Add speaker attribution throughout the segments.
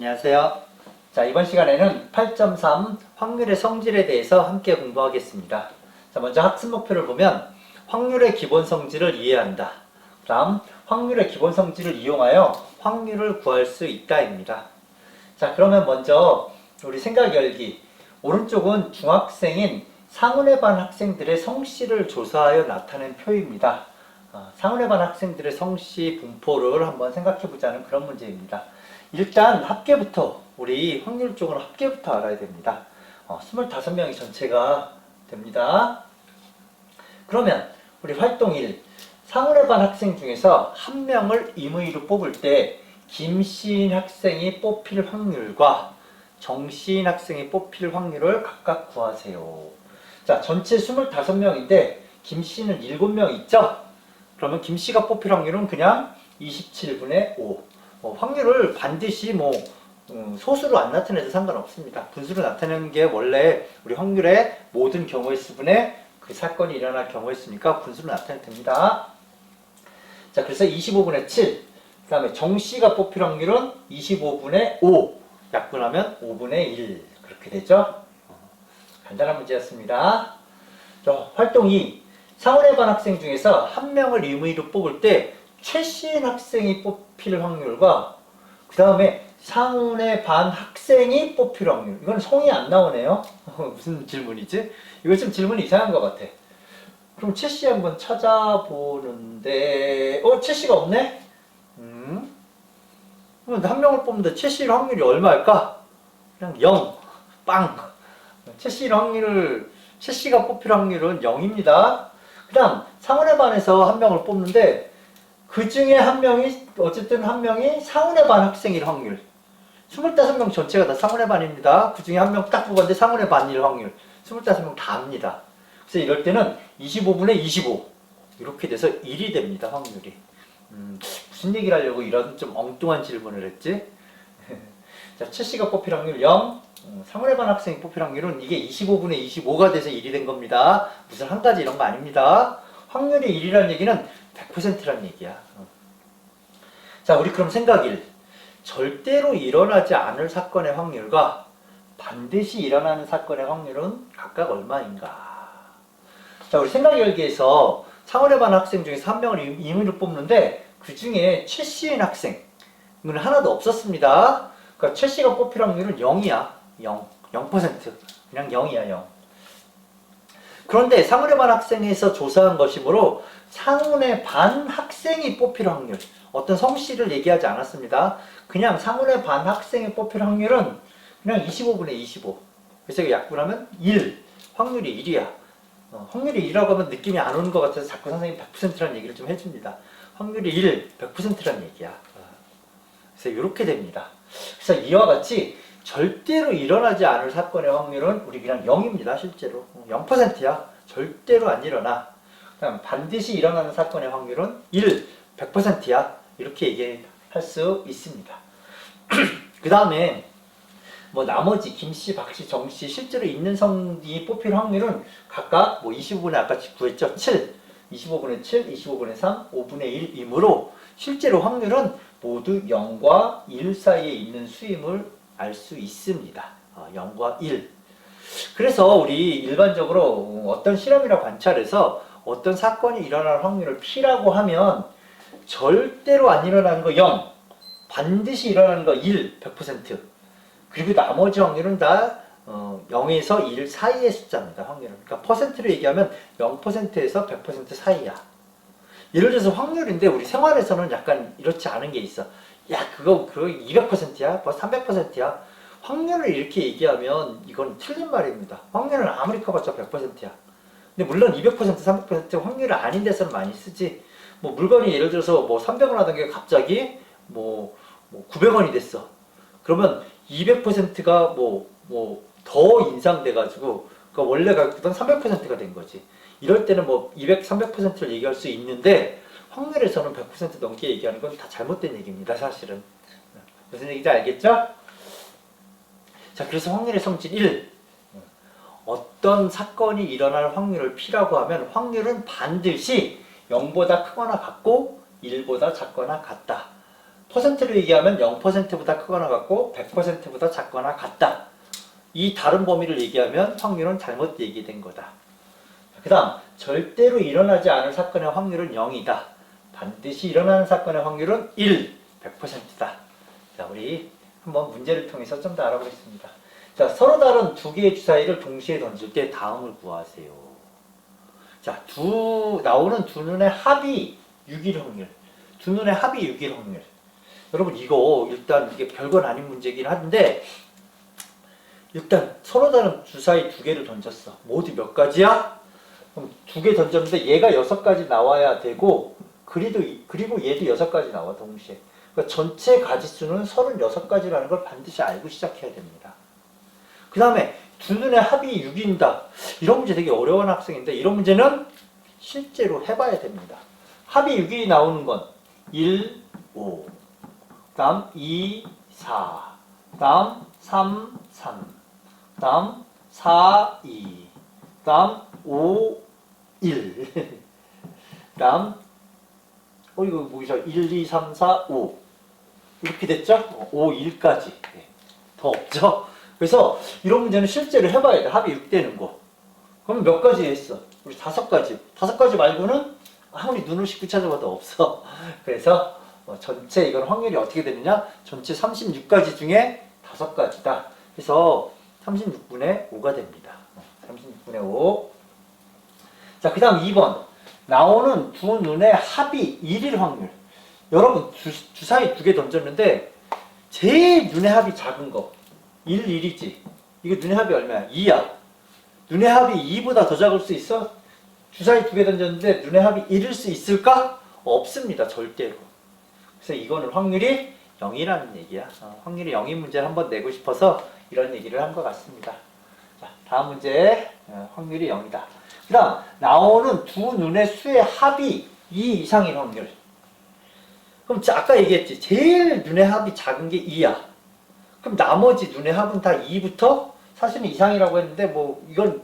Speaker 1: 안녕하세요. 자, 이번 시간에는 8.3 확률의 성질에 대해서 함께 공부하겠습니다. 자, 먼저 학습 목표를 보면 확률의 기본 성질을 이해한다. 다음 확률의 기본 성질을 이용하여 확률을 구할 수 있다입니다. 자, 그러면 먼저 우리 생각 열기. 오른쪽은 중학생인 상운의 반 학생들의 성씨를 조사하여 나타낸 표입니다. 상운의 반 학생들의 성씨 분포를 한번 생각해 보자는 그런 문제입니다. 일단 합계부터, 우리 확률 쪽으로 합계부터 알아야 됩니다. 25명이 전체가 됩니다. 그러면 우리 활동 1, 상운의 반 학생 중에서 한 명을 임의로 뽑을 때 김시인 학생이 뽑힐 확률과 정시인 학생이 뽑힐 확률을 각각 구하세요. 자, 전체 25명인데 김씨는 7명 있죠? 그러면 김씨가 뽑힐 확률은 그냥 27분의 5. 확률을 반드시 소수로 안 나타내도 상관없습니다. 분수로 나타내는 게 원래 우리 확률의 모든 경우의 수분에 그 사건이 일어날 경우의 수니까 분수로 나타내도 됩니다. 자, 그래서 25분의 7. 그 다음에 정씨가 뽑힐 확률은 25분의 5. 약분하면 5분의 1. 그렇게 되죠? 간단한 문제였습니다. 자, 활동 2. 상운의 반 학생 중에서 한 명을 임의로 뽑을 때 최시인 학생이 뽑힐 확률과 그 다음에 상운의 반 학생이 뽑힐 확률. 이건 성이 안 나오네요. 무슨 질문이지? 이거 좀 질문이 이상한 것 같아. 그럼 최씨 한번 찾아보는데 최씨가 없네? 그럼 한 명을 뽑는데 최씨일 확률이 얼마일까? 그냥 0. 빵. 최씨가 뽑힐 확률은 0입니다. 그 다음 상운의 반에서 한 명을 뽑는데 그 중에 한 명이 상운의 반 학생일 확률. 25명 전체가 다 상운의 반입니다. 그 중에 한 명 딱 뽑았는데 상운의 반일 확률. 25명 다 합니다. 그래서 이럴 때는 25분의 25 이렇게 돼서 1이 됩니다. 확률이. 무슨 얘기를 하려고 이런 좀 엉뚱한 질문을 했지? 자, 최씨가 뽑힐 확률 0. 상운의 반 학생이 뽑힐 확률은 이게 25분의 25가 돼서 1이 된 겁니다. 무슨 한 가지 이런 거 아닙니다. 확률이 1이라는 얘기는 100%라는 얘기야. 자, 우리 그럼 생각 1. 절대로 일어나지 않을 사건의 확률과 반드시 일어나는 사건의 확률은 각각 얼마인가? 자, 우리 생각 열기에서 상운의 반 학생 중에서 한 명을 임의로 뽑는데 그 중에 최씨인 학생은 하나도 없었습니다. 그러니까 최씨가 뽑힐 확률은 0이야. 0%. 그냥 0이야, 0. 그런데 상운의 반 학생에서 조사한 것이므로 상운의 반 학생이 뽑힐 확률. 어떤 성씨를 얘기하지 않았습니다. 그냥 상운의 반 학생이 뽑힐 확률은 그냥 25분의 25. 그래서 약분하면 1. 확률이 1이야. 확률이 1이라고 하면 느낌이 안 오는 것 같아서 자꾸 선생님이 100%라는 얘기를 좀 해줍니다. 확률이 1, 100%라는 얘기야. 그래서 이렇게 됩니다. 그래서 이와 같이 절대로 일어나지 않을 사건의 확률은 우리 그냥 0입니다. 실제로 0%야. 절대로 안 일어나. 그럼 반드시 일어나는 사건의 확률은 1, 100%야. 이렇게 얘기할 수 있습니다. 그 다음에 나머지 김씨, 박씨, 정씨 실제로 있는 성이 뽑힐 확률은 각각 25분의 아까 구했죠? 7, 25분의 7, 25분의 3, 5분의 1이므로 실제로 확률은 모두 0과 1 사이에 있는 수임을 알 수 있습니다. 0과 1. 그래서 우리 일반적으로 어떤 실험이나 관찰에서 어떤 사건이 일어날 확률을 P라고 하면 절대로 안 일어나는 거 0, 반드시 일어나는 거 1, 100%. 그리고 나머지 확률은 다 0에서 1 사이의 숫자입니다. 확률은. 그러니까 퍼센트로 얘기하면 0%에서 100% 사이야. 예를 들어서 확률인데 우리 생활에서는 약간 이렇지 않은 게 있어. 야, 그거 200%야? 300%야? 확률을 이렇게 얘기하면 이건 틀린 말입니다. 확률은 아무리 커봤자 100%야. 근데 물론 200%, 300% 확률이 아닌 데서는 많이 쓰지. 물건이 예를 들어서 300원 하던 게 갑자기 900원이 됐어. 그러면 200%가 더 인상돼가지고 그러니까 원래 가격보다 300%가 된 거지. 이럴 때는 200, 300%를 얘기할 수 있는데 확률에서는 100% 넘게 얘기하는 건 다 잘못된 얘기입니다. 사실은. 무슨 얘기인지 알겠죠? 자, 그래서 확률의 성질 1. 어떤 사건이 일어날 확률을 P라고 하면 확률은 반드시 0보다 크거나 같고 1보다 작거나 같다. 퍼센트로 얘기하면 0%보다 크거나 같고 100%보다 작거나 같다. 이 다른 범위를 얘기하면 확률은 잘못 얘기된 거다. 그 다음 절대로 일어나지 않을 사건의 확률은 0이다. 반드시 일어나는 사건의 확률은 100%다. 자, 우리 한번 문제를 통해서 좀 더 알아보겠습니다. 자, 서로 다른 두 개의 주사위를 동시에 던질 때 다음을 구하세요. 자, 나오는 두 눈의 합이 6일 확률. 두 눈의 합이 6일 확률. 여러분 이거 일단 이게 별건 아닌 문제긴 한데 일단 서로 다른 주사위 두 개를 던졌어. 모두 몇 가지야? 그럼 두 개 던졌는데 얘가 6가지 나와야 되고 그리고 얘도 6가지 나와 동시에. 그러니까 전체 가지수는 36가지라는 걸 반드시 알고 시작해야 됩니다. 그 다음에 두 눈의 합이 6인다. 이런 문제 되게 어려운 학생인데 이런 문제는 실제로 해봐야 됩니다. 합이 6이 나오는 건 1, 5, 그 다음 2, 4, 그 다음 3, 3, 그 다음 4, 2, 그 다음 5, 1, 그 다음 이거 뭐죠? 1, 2, 3, 4, 5 이렇게 됐죠? 5, 1까지 더 없죠? 그래서 이런 문제는 실제로 해봐야 돼. 합이 6 되는 거. 그럼 몇 가지 했어? 우리 5가지. 5가지 말고는 아무리 눈을 씻고 찾아봐도 없어. 그래서 전체 이건 확률이 어떻게 되느냐? 전체 36가지 중에 5가지다. 그래서 36분의 5가 됩니다. 36분의 5. 자, 그 다음 2번. 나오는 두 눈의 합이 1일 확률. 여러분 주사위 2개 던졌는데 제일 눈의 합이 작은 거 1, 1이지. 이거 눈의 합이 얼마야? 2야. 눈의 합이 2보다 더 작을 수 있어? 주사위 2개 던졌는데 눈의 합이 1일 수 있을까? 없습니다. 절대로. 그래서 이거는 확률이 0이라는 얘기야. 확률이 0인 문제를 한번 내고 싶어서 이런 얘기를 한 것 같습니다. 자, 다음 문제. 확률이 0이다. 그 다음 나오는 두 눈의 수의 합이 2 이상인 확률. 그럼 아까 얘기했지. 제일 눈의 합이 작은 게 2야. 그럼 나머지 눈의 합은 다 2부터 사실은 이상이라고 했는데 뭐 이건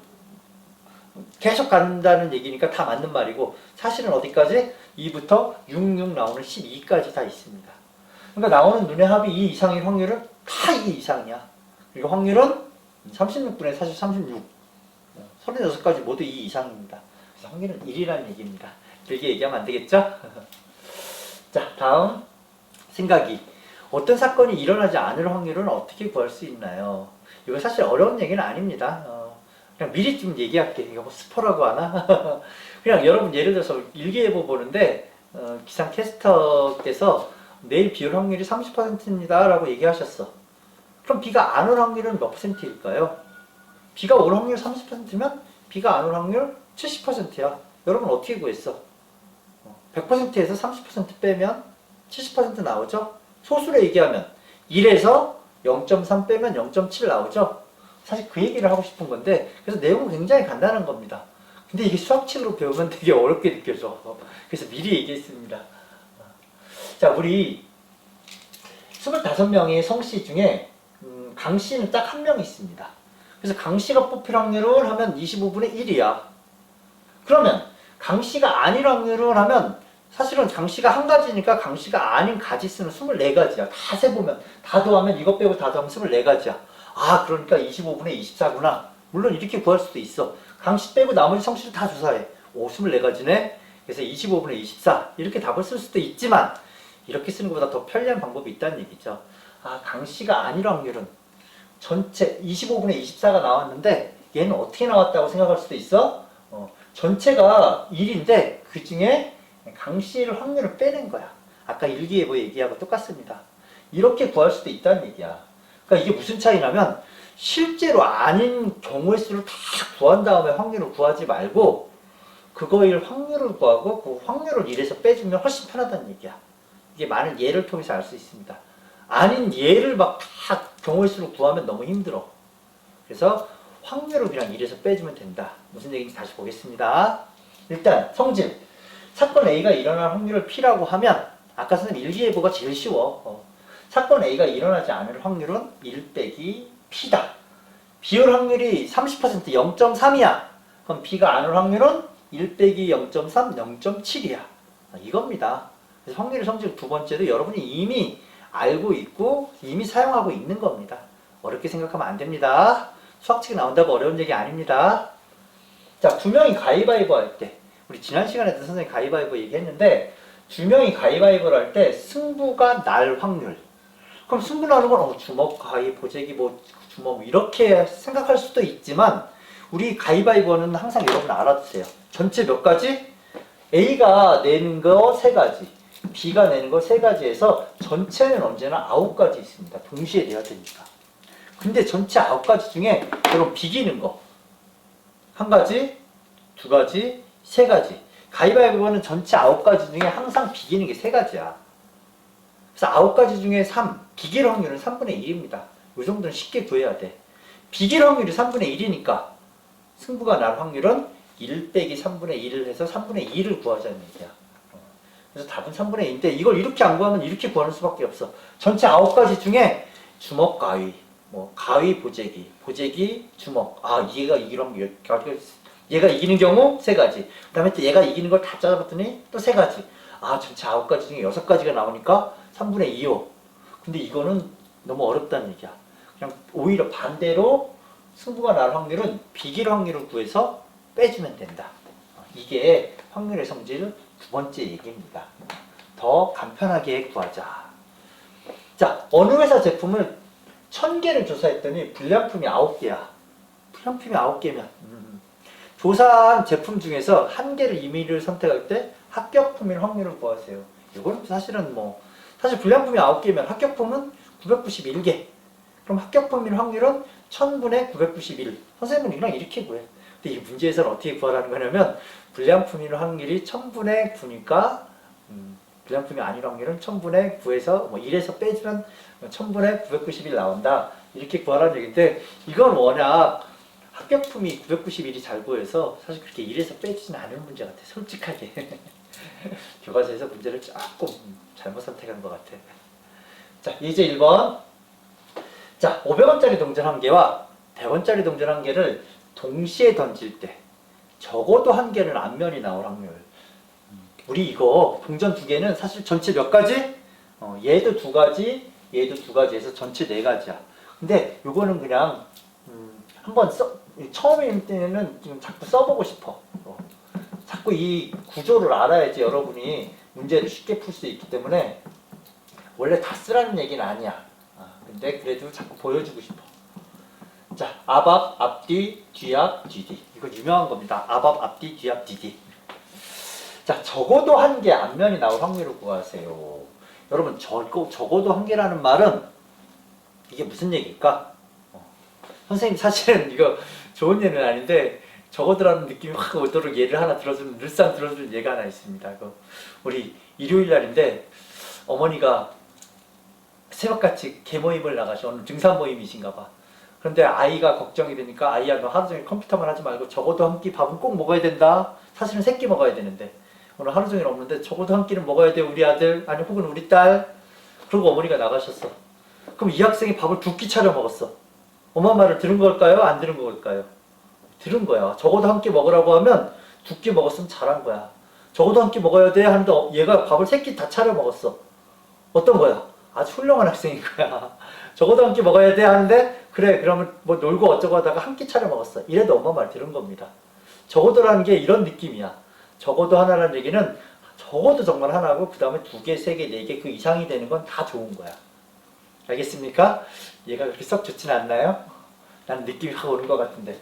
Speaker 1: 계속 간다는 얘기니까 다 맞는 말이고 사실은 어디까지? 2부터 66 나오는 12까지 다 있습니다. 그러니까 나오는 눈의 합이 2 이상인 확률은 다 2 이상이야. 그리고 확률은 36분의 사실 36. 36가지 모두 2 이상입니다. 그래서 확률은 1이라는 얘기입니다. 길게 얘기하면 안 되겠죠? 자, 다음 생각이. 어떤 사건이 일어나지 않을 확률은 어떻게 구할 수 있나요? 이거 사실 어려운 얘기는 아닙니다. 그냥 미리 좀 얘기할게. 이거 뭐 스포라고 하나? 그냥 여러분 예를 들어서 일기예보 보는데 기상캐스터께서 내일 비 올 확률이 30%입니다 라고 얘기하셨어. 그럼 비가 안 올 확률은 몇 %일까요? 비가 올 확률 30%면 비가 안 올 확률 70%야. 여러분 어떻게 구했어? 100%에서 30% 빼면 70% 나오죠? 소수로 얘기하면 1에서 0.3 빼면 0.7 나오죠? 사실 그 얘기를 하고 싶은 건데 그래서 내용은 굉장히 간단한 겁니다. 근데 이게 수학책으로 배우면 되게 어렵게 느껴져. 그래서 미리 얘기했습니다. 자, 우리 25명의 성씨 중에 강씨는 딱 한 명 있습니다. 그래서 강씨가 뽑힐 확률을 하면 25분의 1이야. 그러면 강씨가 아닐 확률을 하면 사실은 강씨가 한 가지니까 강씨가 아닌 가지수는 24가지야. 다 세보면 다 더하면 이것 빼고 다 더하면 24가지야. 아, 그러니까 25분의 24구나. 물론 이렇게 구할 수도 있어. 강씨 빼고 나머지 성씨를 다 조사해. 오, 24가지네. 그래서 25분의 24 이렇게 답을 쓸 수도 있지만 이렇게 쓰는 것보다 더 편리한 방법이 있다는 얘기죠. 아, 강씨가 아닐 확률은 전체 25분의 24가 나왔는데 얘는 어떻게 나왔다고 생각할 수도 있어? 전체가 1인데 그 중에 강씨를 확률을 빼낸 거야. 아까 일기예보 얘기하고 똑같습니다. 이렇게 구할 수도 있다는 얘기야. 그러니까 이게 무슨 차이냐면 실제로 아닌 경우의 수를 다 구한 다음에 확률을 구하지 말고 그거일 확률을 구하고 그 확률을 1에서 빼주면 훨씬 편하다는 얘기야. 이게 많은 예를 통해서 알 수 있습니다. 아닌 예를 막 다 경우의 수를 구하면 너무 힘들어. 그래서 확률을 그냥 1에서 빼주면 된다. 무슨 얘기인지 다시 보겠습니다. 일단 성질. 사건 A가 일어날 확률을 P라고 하면 아까 선생님 일기예보가 제일 쉬워. 사건 A가 일어나지 않을 확률은 1 빼기 P다. 비 올 확률이 30% 0.3이야. 그럼 B가 안 올 확률은 1 빼기 0.3 0.7이야. 이겁니다. 그래서 확률의 성질 두 번째도 여러분이 이미 알고 있고 이미 사용하고 있는 겁니다. 어렵게 생각하면 안 됩니다. 수학책 나온다고 어려운 얘기 아닙니다. 자, 두 명이 가위바위보 할 때, 우리 지난 시간에도 선생님 가위바위보 얘기했는데, 두 명이 가위바위보를 할 때 승부가 날 확률. 그럼 승부 나는 건 주먹, 가위, 보재기, 뭐 주먹 이렇게 생각할 수도 있지만, 우리 가위바위보는 항상 여러분 알아두세요. 전체 몇 가지? A가 내는 거 3가지, B가 내는 거 3가지에서 전체는 언제나 9가지 있습니다. 동시에 내야 되니까. 근데 전체 9가지 중에 여러분 비기는 거 1가지, 2가지, 3가지. 가위바위보는 전체 9가지 중에 항상 비기는 게 3가지야. 그래서 9가지 중에 3, 비길 확률은 3분의 1입니다. 이 정도는 쉽게 구해야 돼. 비길 확률이 3분의 1이니까 승부가 날 확률은 1 빼기 3분의 1을 해서 3분의 2를 구하자는 얘기야. 그래서 답은 3분의 2인데 이걸 이렇게 안 구하면 이렇게 구하는 수밖에 없어. 전체 9가지 중에 주먹, 가위, 뭐 가위, 보재기, 보재기, 주먹. 아, 얘가 이길 확률. 얘가 이기는 경우 3가지. 그 다음에 또 얘가 이기는 걸 다 짜봤더니 또 3가지. 아, 전체 9가지 중에 6가지가 나오니까 3분의 2요. 근데 이거는 너무 어렵다는 얘기야. 그냥 오히려 반대로 승부가 날 확률은 비길 확률을 구해서 빼주면 된다. 이게 확률의 성질 두 번째 얘기입니다. 더 간편하게 구하자. 자, 어느 회사 제품을 1000개를 조사했더니 불량품이 9개야. 불량품이 9개면 조사한 제품 중에서 1개를 임의를 선택할 때 합격품일 확률을 구하세요. 이건 사실은 사실 불량품이 9개면 합격품은 991개. 그럼 합격품일 확률은 1000분의 991. 선생님은 그냥 이렇게 구해. 근데 이 문제에서는 어떻게 구하라는 거냐면 불량품일 확률이 1000분의 9니까 불량품이 아닐 확률은 1000분의 9에서 1에서 빼주면 1000분의 991 나온다. 이렇게 구하라는 얘기인데 이건 워낙 합격품이 991이 잘 보여서 사실 그렇게 1에서 빼주진 않은 문제 같아. 솔직하게. 교과서에서 문제를 조금 잘못 선택한 것 같아. 자, 이제 1번. 자, 500원짜리 동전 1개와 100원짜리 동전 1개를 동시에 던질 때 적어도 1개는 앞면이 나올 확률. 우리 이거 동전 2개는 사실 전체 몇 가지? 얘도 2가지, 얘도 2가지에서 전체 4가지야. 근데 요거는 그냥 한번 처음일 때는 좀 자꾸 써보고 싶어. 자꾸 이 구조를 알아야지 여러분이 문제를 쉽게 풀 수 있기 때문에 원래 다 쓰라는 얘기는 아니야. 근데 그래도 자꾸 보여주고 싶어. 자, 앞앞, 앞뒤, 뒤앞, 뒤뒤. 이거 유명한 겁니다. 앞앞, 앞뒤, 뒤앞, 뒤뒤. 자, 적어도 1개 앞면이 나올 확률을 구하세요. 여러분, 적어도 1개라는 말은 이게 무슨 얘기일까? 선생님 사실은 이거 좋은 예는 아닌데 적어도라는 느낌이 확 오도록 예를 하나 들어주는, 늘상 들어주는 예가 하나 있습니다. 우리 일요일 날인데 어머니가 새벽같이 개모임을 나가셔. 오늘 등산 모임이신가 봐. 그런데 아이가 걱정이 되니까 아이야 너 하루 종일 컴퓨터만 하지 말고 적어도 1끼 밥은 꼭 먹어야 된다. 사실은 3끼 먹어야 되는데 오늘 하루 종일 없는데 적어도 1끼는 먹어야 돼 우리 아들 아니 혹은 우리 딸. 그러고 어머니가 나가셨어. 그럼 이 학생이 밥을 2끼 차려 먹었어. 엄마 말을 들은 걸까요? 안 들은 걸까요? 들은 거야. 적어도 1끼 먹으라고 하면 2끼 먹었으면 잘한 거야. 적어도 1끼 먹어야 돼 하는데 얘가 밥을 3끼 다 차려 먹었어. 어떤 거야? 아주 훌륭한 학생인 거야. 적어도 1끼 먹어야 돼 하는데 그래 그러면 뭐 놀고 어쩌고 하다가 1끼 차려 먹었어. 이래도 엄마 말 들은 겁니다. 적어도라는 게 이런 느낌이야. 적어도 하나라는 얘기는 적어도 정말 하나고 그 다음에 2개, 3개, 4개 그 이상이 되는 건 다 좋은 거야. 알겠습니까? 얘가 그렇게 썩 좋진 않나요? 난 느낌이 확 오는 것 같은데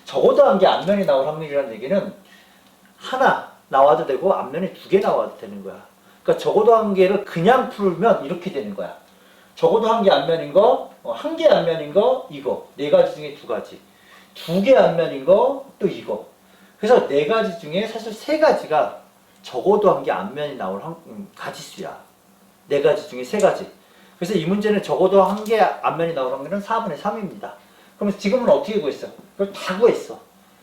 Speaker 1: 적어도 1개 앞면이 나올 확률이라는 얘기는 하나 나와도 되고 앞면에 2개 나와도 되는 거야. 그러니까 적어도 1개를 그냥 풀면 이렇게 되는 거야. 적어도 1개 앞면인 거, 1개 앞면인 거 이거 4가지 중에 2가지 2개 앞면인 거 또 이거. 그래서 4가지 중에 사실 3가지가 적어도 1개 앞면이 나올 가지수야. 4가지 중에 3가지. 그래서 이 문제는 적어도 1개 앞면이 나올 확률은 4분의 3입니다. 그럼 지금은 어떻게 구했어? 그걸 다 구했어.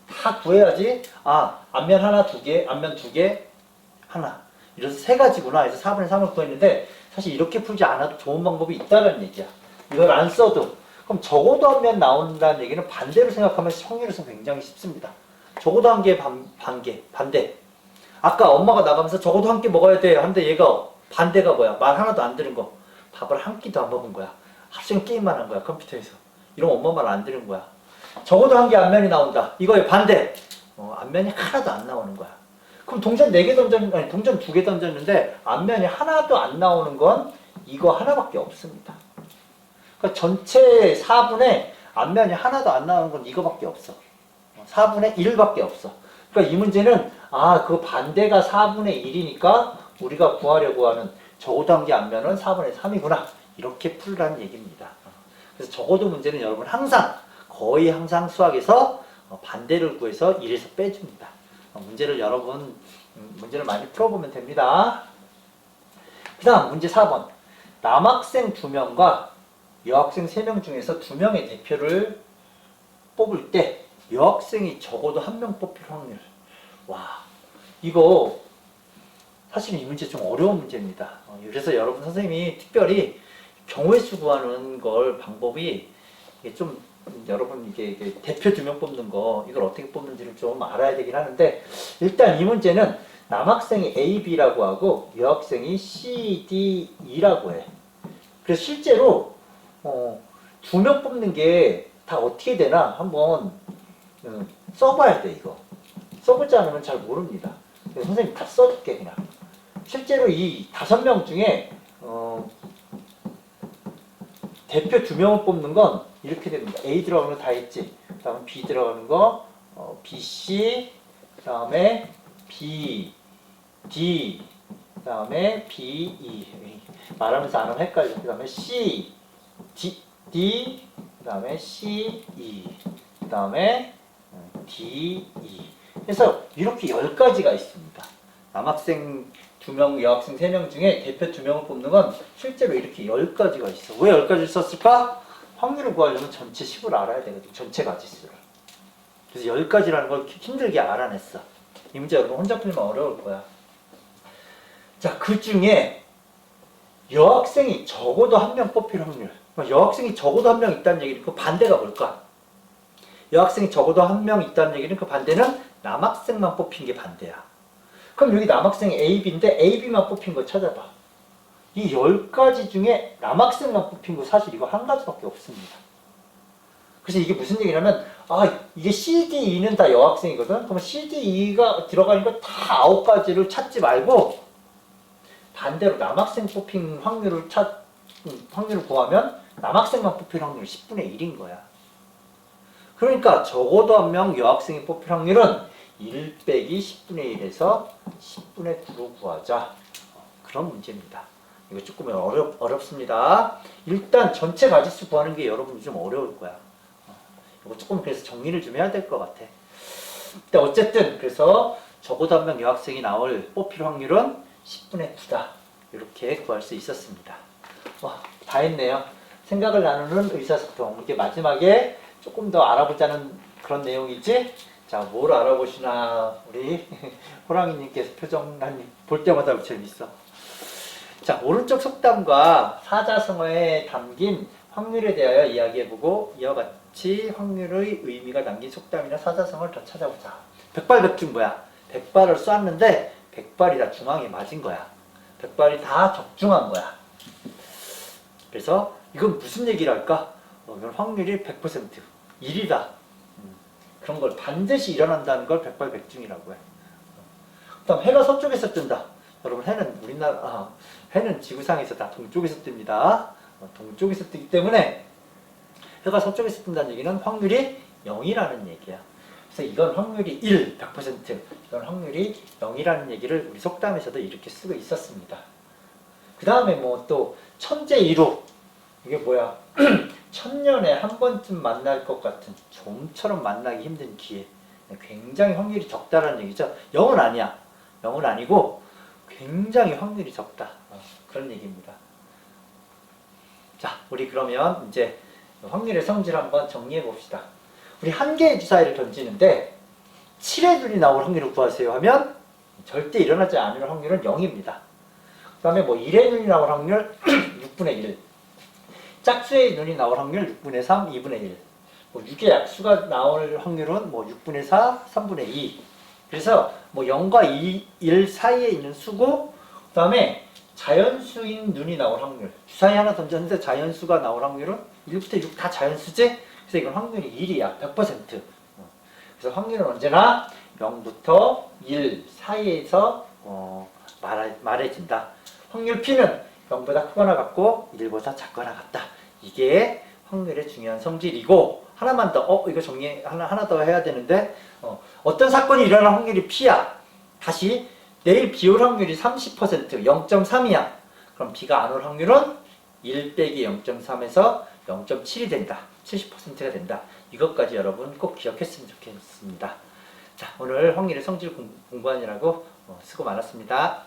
Speaker 1: 다 구해야지. 아, 앞면 하나, 2개, 앞면 2개, 하나. 이래서 3가지구나. 그래서 4분의 3을 구했는데 사실 이렇게 풀지 않아도 좋은 방법이 있다는 얘기야. 이걸 안 써도. 그럼 적어도 앞면 나온다는 얘기는 반대로 생각하면 확률에서 굉장히 쉽습니다. 적어도 1개 반대. 아까 엄마가 나가면서 적어도 한 끼 먹어야 돼 하는데 얘가 반대가 뭐야? 말 하나도 안 들은 거. 밥을 한 끼도 안 먹은 거야. 하루 종일 게임만 한 거야, 컴퓨터에서. 이러면 엄마 말 안 들은 거야. 적어도 한 개 앞면이 나온다. 이거의 반대. 앞면이 하나도 안 나오는 거야. 그럼 동전 4개 던졌는데, 동전 2개 던졌는데 앞면이 하나도 안 나오는 건 이거 하나밖에 없습니다. 그러니까 전체 4분의 앞면이 하나도 안 나오는 건 이거밖에 없어. 4분의 1밖에 없어. 그러니까 이 문제는 그 반대가 4분의 1이니까 우리가 구하려고 하는 적어도 한 개 앞면은 4분의 3이구나. 이렇게 풀라는 얘기입니다. 그래서 적어도 문제는 여러분 거의 항상 수학에서 반대를 구해서 1에서 빼줍니다. 문제를 여러분 문제를 많이 풀어보면 됩니다. 그 다음 문제 4번. 남학생 2명과 여학생 3명 중에서 2명의 대표를 뽑을 때 여학생이 적어도 1명 뽑힐 확률. 와, 이거 사실 이 문제 좀 어려운 문제입니다. 그래서 여러분 선생님이 특별히 경우의 수 구하는 걸 방법이 이게 좀 여러분 이게 대표 2명 뽑는 거 이걸 어떻게 뽑는지를 좀 알아야 되긴 하는데 일단 이 문제는 남학생이 A, B라고 하고 여학생이 C, D, E라고 해. 그래서 실제로 2명 뽑는 게 다 어떻게 되나 한번 써봐야 돼 이거. 써보지 않으면 잘 모릅니다. 그래서 선생님 다 써줄게 그냥. 실제로 이 5명 중에 대표 2명을 뽑는 건 이렇게 됩니다. A 들어가는 거 다 했지. 그 다음에 B 들어가는 거 B, C, 그 다음에 B, D, 그 다음에 B, E. 말하면서 안 하면 헷갈려. 그 다음에 C, D, 그 다음에 C, E, 그 다음에 D, E. 그래서 이렇게 10가지가 있습니다. 남학생 2명, 여학생 3명 중에 대표 2명을 뽑는 건 실제로 이렇게 10가지가 있어. 왜 10가지를 썼을까? 확률을 구하려면 전체 10을 알아야 되거든. 전체 가지수를. 그래서 10가지라는 걸 힘들게 알아냈어. 이 문제 여러분 혼자 풀면 어려울 거야. 자, 그 중에 여학생이 적어도 1명 뽑힐 확률. 여학생이 적어도 1명 있다는 얘기는 그 반대가 뭘까? 여학생이 적어도 1명 있다는 얘기는 그 반대는 남학생만 뽑힌 게 반대야. 그럼 여기 남학생이 A, B인데 A, B만 뽑힌 거 찾아봐. 이 10가지 중에 남학생만 뽑힌 거 사실 이거 한 가지밖에 없습니다. 그래서 이게 무슨 얘기냐면 이게 C, D, E는 다 여학생이거든. 그럼 C, D, E가 들어가는 거 다 9가지를 찾지 말고 반대로 남학생 뽑힌 확률을 구하면 남학생만 뽑힐 확률이 10분의 1인 거야. 그러니까 적어도 1명 여학생이 뽑힐 확률은 1 빼기 10분의 1에서 10분의 9로 구하자. 그런 문제입니다. 이거 조금 어렵습니다. 일단 전체 가지수 구하는 게 여러분이 좀 어려울 거야. 이거 조금 그래서 정리를 좀 해야 될 것 같아. 근데 어쨌든 그래서 적어도 1명 여학생이 뽑힐 확률은 10분의 9다. 이렇게 구할 수 있었습니다. 다 했네요. 생각을 나누는 의사소통. 이게 마지막에 조금 더 알아보자는 그런 내용이지? 자, 뭘 알아보시나, 우리 호랑이님께서 표정 볼 때마다 재밌어. 자, 오른쪽 속담과 사자성어에 담긴 확률에 대하여 이야기해보고 이와 같이 확률의 의미가 담긴 속담이나 사자성어를 더 찾아보자. 백발백중 뭐야? 백발을 쐈는데 백발이 다 중앙에 맞은 거야. 백발이 다 적중한 거야. 그래서 이건 무슨 얘기를 할까? 이건 확률이 100%, 1이다. 그런 걸 반드시 일어난다는 걸 백발백중이라고 해. 그 다음 해가 서쪽에서 뜬다. 여러분 해는 지구상에서 다 동쪽에서 뜹니다. 동쪽에서 뜨기 때문에 해가 서쪽에서 뜬다는 얘기는 확률이 0이라는 얘기야. 그래서 이건 확률이 100%, 이건 확률이 0이라는 얘기를 우리 속담에서도 이렇게 쓰고 있었습니다. 그 다음에 또 천재이루. 이게 뭐야? 천년에 한 번쯤 만날 것 같은 좀처럼 만나기 힘든 기회. 굉장히 확률이 적다라는 얘기죠. 0은 아니야. 0은 아니고 굉장히 확률이 적다. 그런 얘기입니다. 자, 우리 그러면 이제 확률의 성질 한번 정리해 봅시다. 우리 한 개의 주사위를 던지는데 7의 눈이 나올 확률을 구하세요 하면 절대 일어나지 않을 확률은 0입니다. 그 다음에 1의 눈이 나올 확률 6분의 1. 짝수의 눈이 나올 확률 6분의 3, 2분의 1. 6의 약수가 나올 확률은 6분의 4, 3분의 2. 그래서 뭐 0과 1 사이에 있는 수고, 그 다음에 자연수인 눈이 나올 확률. 주사위 하나 던졌는데 자연수가 나올 확률은 1부터 6 다 자연수지? 그래서 이건 확률이 1이야. 100%. 그래서 확률은 언제나 0부터 1 사이에서 말해진다. 확률 P는 0보다 크거나 같고 1보다 작거나 같다. 이게 확률의 중요한 성질이고, 하나만 더, 이거 정리 하나 더 해야 되는데, 어떤 사건이 일어날 확률이 P야. 다시 내일 비 올 확률이 30%, 0.3이야. 그럼 비가 안 올 확률은 1 빼기 0.3에서 0.7이 된다. 70%가 된다. 이것까지 여러분 꼭 기억했으면 좋겠습니다. 자, 오늘 확률의 성질 공부하느라고 수고 많았습니다.